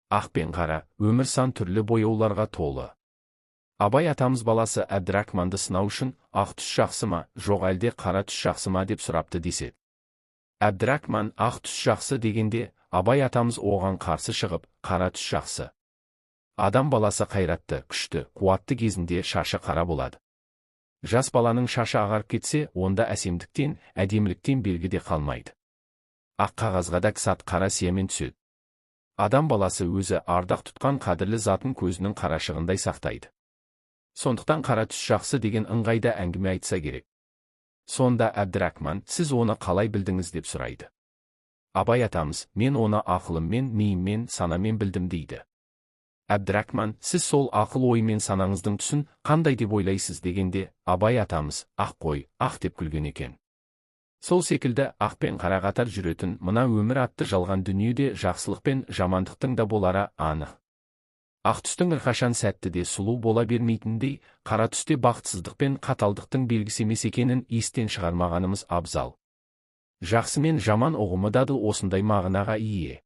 ақ пен қара, өмір сан түрлі бояуларға толы. Абай атамыз баласы Әбдірахманды сынау үшін, ақ түс жақсы ма, жоқ әлде қара түс жақсы ма деп сұрапты деседі. Әбдірахман ақ түс жақсы дегенде, Абай атамыз оған қарсы шығып, қара түс жақсы. Адам баласы қайратты, күшті, қуатты кезінде шашы қара болады. Жас баланың шашы ағарып кетсе, онда әсемдіктен, әдеміліктен белгі де қалмайды. Ақ қағазға да кісат қара сиямен түседі. Адам баласы өзі ардақ тұтқан қадірлі затын көзінің қарашығындай сақтайды. Сондықтан қара түс жақсы деген ыңғайда әңгіме айтса керек. Сонда Әбдірахман, сіз оны қалай білдіңіз деп сұрайды. Абай атамыз, мен оны ақылыммен, миыммен, санамен білдім дейді. Әбдірахман, сіз сол ақыл оймен санаңыздың түсін қандай деп ойлайсыз дегенде, Абай атамыз, ақ қой, ақ деп күлген екен. Сол секілді ақ пен қара қатар жүретін мына өмір атты жалған дүниеде жақсылық пен жамандықтың да болары анық. Ақ түстің әрқашан сәтті де сұлу бола бермейтіндей, қара түсте бақытсыздық пен қаталдықтың белгісі емес екенін естен шығармағанымыз абзал. Жақсы мен жаман ұғымы да осындай мағынаға ие.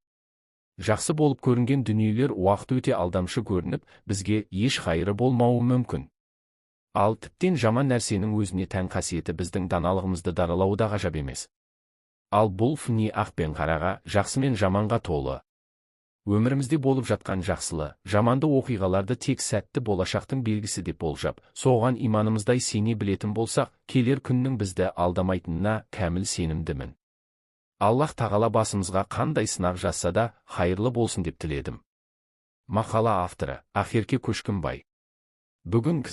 Жақсы болып көрінген дүниелер уақыт өте алдамшы көрініп, бізге еш қайыры болмауы мүмкін. Ал тіптен жаман нәрсенің өзіне тән қасиеті біздің даналығымызды даралауы да ғажап емес. Ал бұл фни ақ пен қараға, жақсы мен жаманға толы. Өмірімізде болып жатқан жақсылы, жаманды оқиғаларды тек сәтті болашақтың белгісі деп болжап, соған иманымыздай сене білетін болсақ, келер күннің бізді алдамайтынына кәміл сенімдімін. Аллах тағала басымызға қандай сынақ жазса да, хайырлы болсын деп тіледім. Мақала авторы, Ақерке Көшкінбай. Бүгін